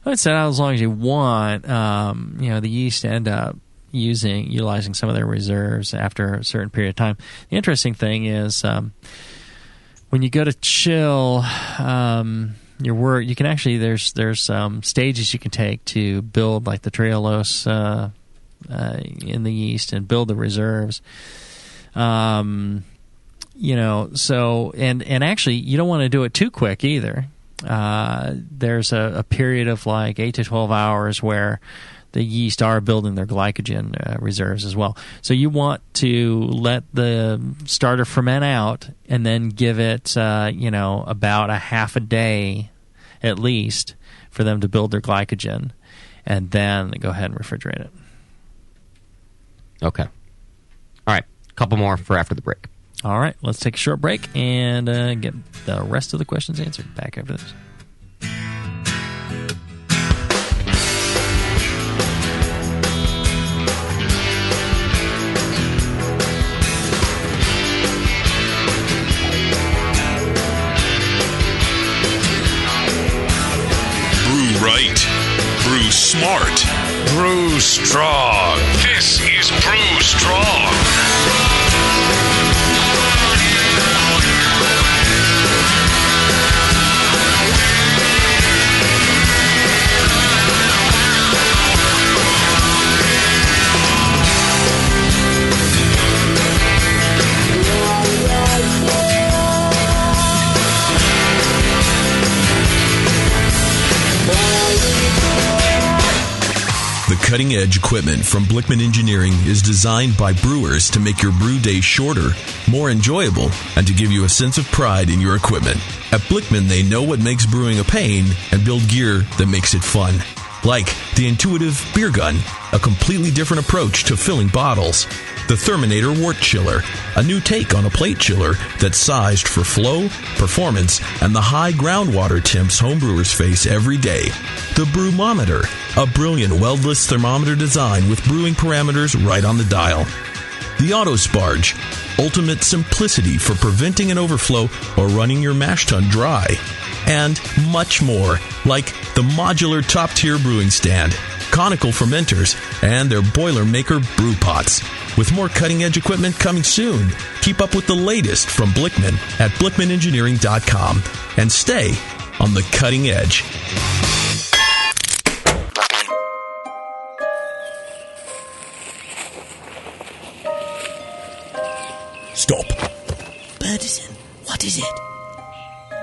Well, it sit out as long as you want. The yeast end up utilizing some of their reserves after a certain period of time. The interesting thing is when you go to chill. Your wort, you can actually there's stages you can take to build like the trehalose in the yeast and build the reserves. So and actually you don't want to do it too quick either. There's a period of like 8 to 12 hours where the yeast are building their glycogen reserves as well. So you want to let the starter ferment out and then give it about a half a day at least for them to build their glycogen, and then go ahead and refrigerate it. Okay. All right. A couple more for after the break. All right. Let's take a short break and get the rest of the questions answered back after this. smart. Brew strong. This is Brew Strong. The cutting-edge equipment from Blickman Engineering is designed by brewers to make your brew day shorter, more enjoyable, and to give you a sense of pride in your equipment. At Blickman, they know what makes brewing a pain and build gear that makes it fun. Like the intuitive beer gun, a completely different approach to filling bottles. The Therminator Wort Chiller, a new take on a plate chiller that's sized for flow, performance, and the high groundwater temps homebrewers face every day. The Brewmometer, a brilliant weldless thermometer design with brewing parameters right on the dial. The Autosparge, ultimate simplicity for preventing an overflow or running your mash tun dry. And much more, like the modular top-tier brewing stand, conical fermenters, and their Boilermaker brew pots. With more cutting-edge equipment coming soon, keep up with the latest from Blickman at BlickmanEngineering.com and stay on the cutting edge. Stop. Birdison, what is it?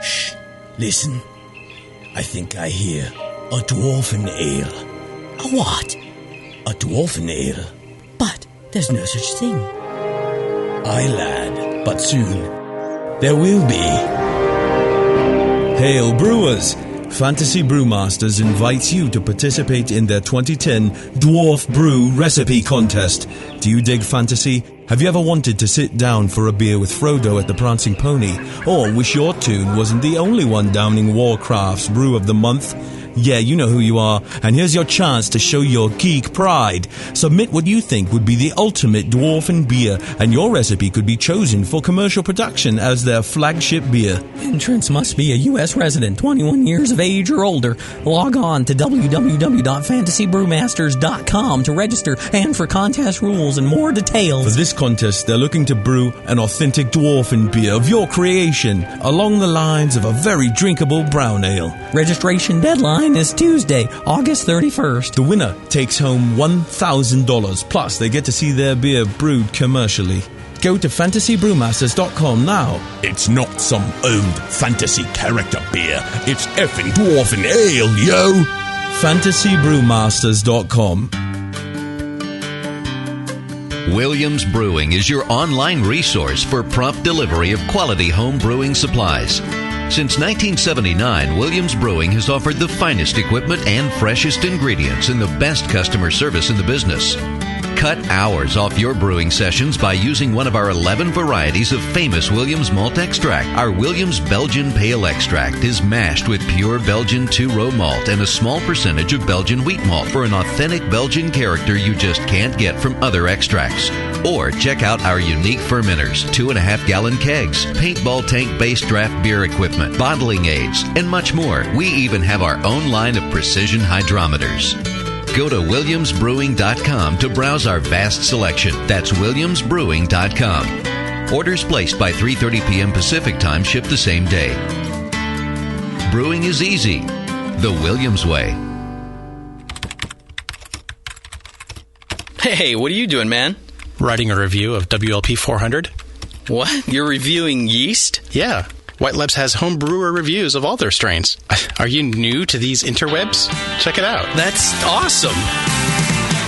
Shh. Listen. I think I hear a dwarfen ale. A what? A dwarfen ale. But there's no such thing. Aye, lad, but soon there will be. Hail, brewers! Fantasy Brewmasters invites you to participate in their 2010 Dwarf Brew Recipe Contest. Do you dig fantasy? Have you ever wanted to sit down for a beer with Frodo at the Prancing Pony? Or wish your tune wasn't the only one downing Warcraft's Brew of the Month? Yeah, you know who you are, and here's your chance to show your geek pride. Submit what you think would be the ultimate dwarfen beer, and your recipe could be chosen for commercial production as their flagship beer. Entrants must be a U.S. resident, 21 years of age or older. Log on to www.fantasybrewmasters.com to register and for contest rules and more details. For this contest, they're looking to brew an authentic dwarfen beer of your creation, along the lines of a very drinkable brown ale. Registration deadline is Tuesday, August 31st. The winner takes home $1,000, plus they get to see their beer brewed commercially. Go to fantasybrewmasters.com now. It's not some old fantasy character beer. It's effing dwarfen ale, yo! fantasybrewmasters.com. Williams Brewing is your online resource for prompt delivery of quality home brewing supplies. Since 1979, Williams Brewing has offered the finest equipment and freshest ingredients and the best customer service in the business. Cut hours off your brewing sessions by using one of our 11 varieties of famous Williams malt extract. Our Williams Belgian Pale Extract is mashed with pure Belgian two-row malt and a small percentage of Belgian wheat malt for an authentic Belgian character you just can't get from other extracts. Or check out our unique fermenters, 2.5-gallon kegs, paintball tank-based draft beer equipment, bottling aids, and much more. We even have our own line of precision hydrometers. Go to williamsbrewing.com to browse our vast selection. That's williamsbrewing.com. Orders placed by 3:30 p.m. Pacific Time ship the same day. Brewing is easy. The Williams way. Hey, what are you doing, man? Writing a review of WLP 400. What? You're reviewing yeast? Yeah. White Labs has home brewer reviews of all their strains. Are you new to these interwebs? Check it out. That's awesome.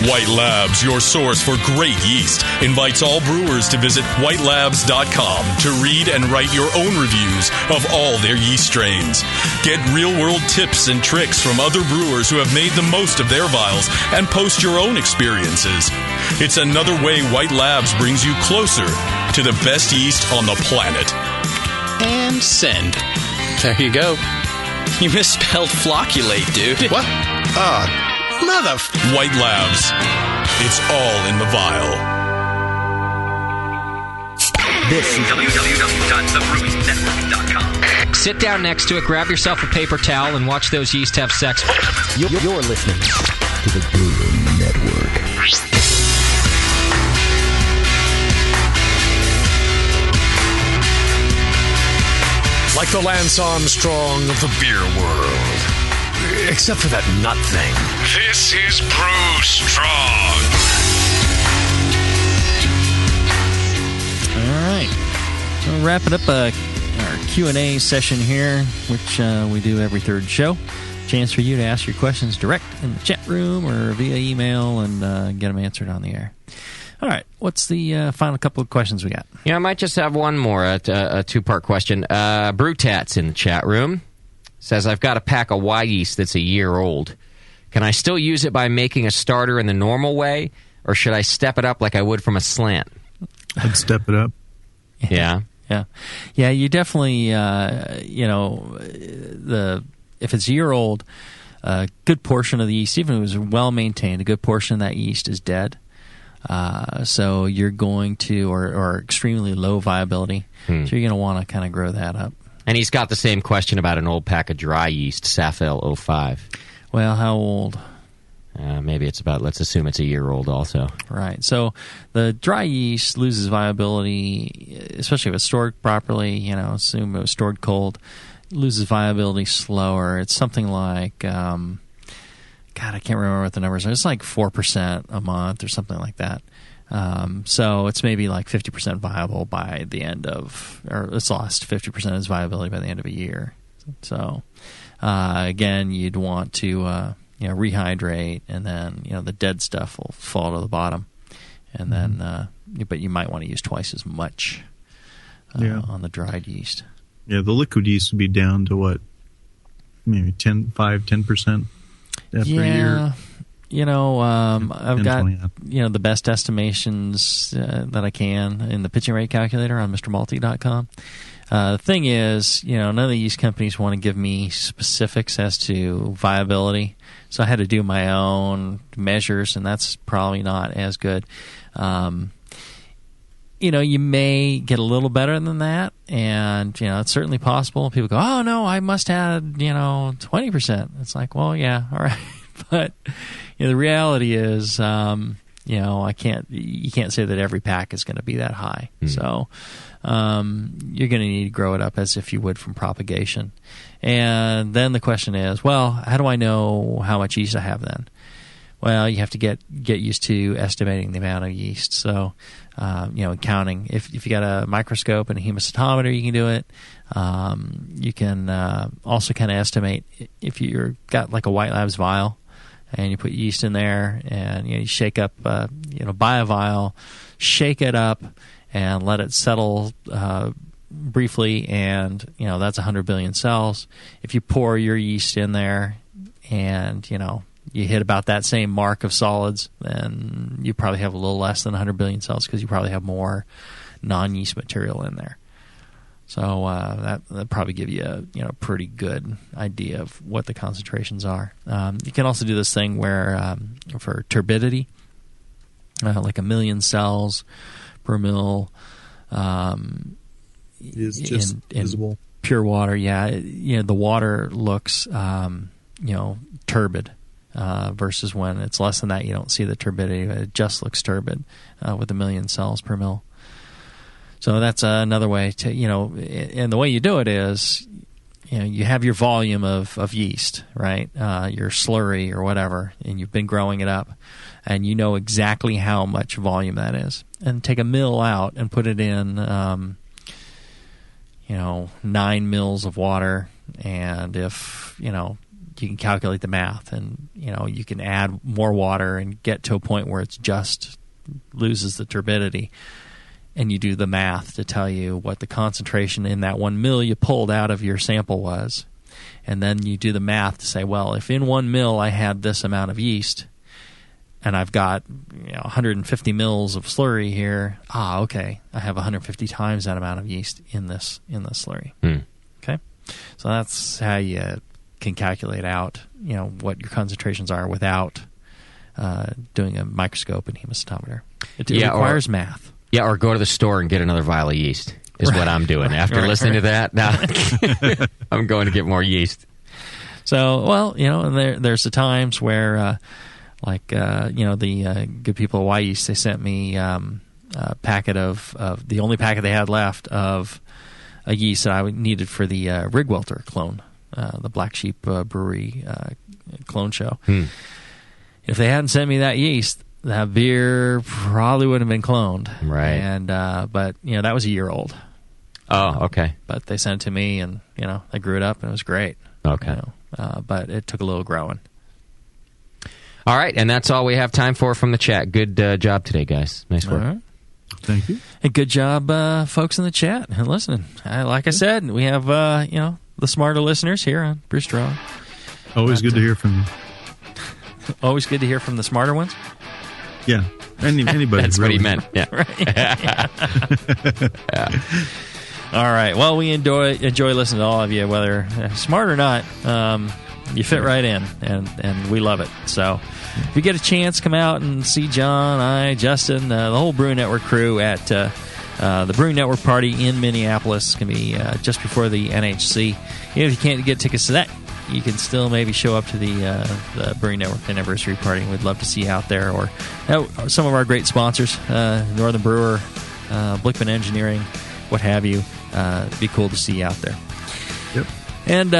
White Labs, your source for great yeast, invites all brewers to visit whitelabs.com to read and write your own reviews of all their yeast strains. Get real-world tips and tricks from other brewers who have made the most of their vials and post your own experiences. It's another way White Labs brings you closer to the best yeast on the planet. And send. There you go. You misspelled flocculate, dude. What? Mother... White Labs. It's all in the vial. This is www.thebrewingnetwork.com. Sit down next to it, grab yourself a paper towel, and watch those yeast have sex. You're listening to the Brewing Network. Like the Lance Armstrong of the beer world. Except for that nut thing. This is Brew Strong. All right. We'll wrap it up our Q&A session here, which we do every third show. Chance for you to ask your questions direct in the chat room or via email and get them answered on the air. All right. What's the final couple of questions we got? Yeah, I might just have one more, a two-part question. Brewtats in the chat room says, I've got a pack of Y yeast that's a year old. Can I still use it by making a starter in the normal way, or should I step it up like I would from a slant? I'd step it up. Yeah. Yeah, you definitely, if it's a year old, a good portion of the yeast, even if it was well maintained, a good portion of that yeast is dead. So you're going to, or extremely low viability. So you're going to want to kind of grow that up. And he's got the same question about an old pack of dry yeast, Safel 05. Well, how old? Maybe it's about, let's assume it's a year old also. Right. So the dry yeast loses viability, especially if it's stored properly, assume it was stored cold, loses viability slower. It's something like, I can't remember what the numbers are. It's like 4% a month or something like that. So it's maybe like 50% viable by the end of, or it's lost 50% of its viability by the end of a year. So again, you'd want to rehydrate, and then the dead stuff will fall to the bottom, and then but you might want to use twice as much on the dried yeast. Yeah, the liquid yeast would be down to what, maybe 10% after a year. I've got the best estimations that I can in the pitching rate calculator on MrMalty.com. The thing is, none of the yeast companies want to give me specifics as to viability, so I had to do my own measures, and that's probably not as good. You may get a little better than that, and it's certainly possible. People go, "Oh no, I must have 20%." It's like, well, yeah, all right, but the reality is, you can't say that every pack is going to be that high. So you're going to need to grow it up as if you would from propagation. And then the question is, well, how do I know how much yeast I have then? Well, you have to get used to estimating the amount of yeast. So, counting. If you got a microscope and a hemocytometer, you can do it. You can also kind of estimate if you've got like a White Labs vial, and you put yeast in there, and you shake up, buy a vial, shake it up, and let it settle briefly, and that's 100 billion cells. If you pour your yeast in there, and you hit about that same mark of solids, then you probably have a little less than 100 billion cells, because you probably have more non-yeast material in there. So that probably give you a pretty good idea of what the concentrations are. You can also do this thing where for turbidity, like 1 million cells per mil is just visible. Pure water, the water looks turbid. Versus when it's less than that, you don't see the turbidity. It just looks turbid with 1 million cells per mil. So that's another way to, and the way you do it is, you have your volume of yeast, right? Your slurry or whatever, and you've been growing it up, and you know exactly how much volume that is. And take a mill out and put it in, 9 mils of water, and if, you can calculate the math, and you can add more water and get to a point where it's just loses the turbidity, and you do the math to tell you what the concentration in that 1 mil you pulled out of your sample was, and then you do the math to say, well, if in 1 mil I had this amount of yeast, and I've got 150 mils of slurry here, okay, I have 150 times that amount of yeast in this slurry. Okay, so that's how you can calculate out what your concentrations are without doing a microscope and hemocytometer. It requires math. Yeah, or go to the store and get another vial of yeast is what I'm doing. After listening to that, now I'm going to get more yeast. So, well, and there's the times where Like the good people at Y Yeast, they sent me a packet of the only packet they had left of a yeast that I needed for the Rigwelter clone, the Black Sheep Brewery clone show. If they hadn't sent me that yeast, that beer probably wouldn't have been cloned. Right. And but that was a year old. Oh, okay. But they sent it to me, and I grew it up, and it was great. Okay. But it took a little growing. All right, and that's all we have time for from the chat. Good job today, guys. Nice work. All right. Thank you. And good job, folks in the chat and listening. Like I said, we have the smarter listeners here on Brew Strong. Always good to hear from you. Always good to hear from the smarter ones. Yeah, anybody. That's really. what he meant. Yeah. Yeah. All right. Well, we enjoy listening to all of you, whether smart or not. You fit right in, and we love it. So, if you get a chance, come out and see John, I, Justin, the whole Brew Network crew at the Brew Network party in Minneapolis. It's going to be just before the NHC. Even if you can't get tickets to that, you can still maybe show up to the Brew Network anniversary party. We'd love to see you out there, or some of our great sponsors, Northern Brewer, Blickman Engineering, what have you. It'd be cool to see you out there. Yep. And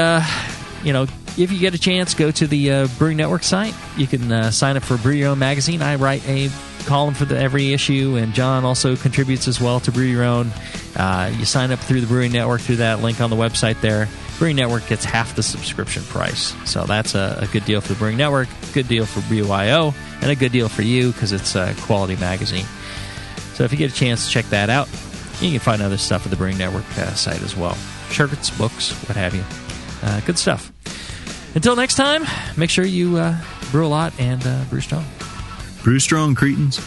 if you get a chance, go to the Brew Network site. You can sign up for Brew Your Own magazine. I write a column for every issue, and John also contributes as well to Brew Your Own. You sign up through the Brewing Network through that link on the website there. Brewing Network gets half the subscription price. So that's a good deal for the Brewing Network, good deal for BYO, and a good deal for you because it's a quality magazine. So if you get a chance to check that out, you can find other stuff at the Brewing Network site as well. Shirts, books, what have you. Good stuff. Until next time, make sure you brew a lot and brew strong. Brew strong, Cretans.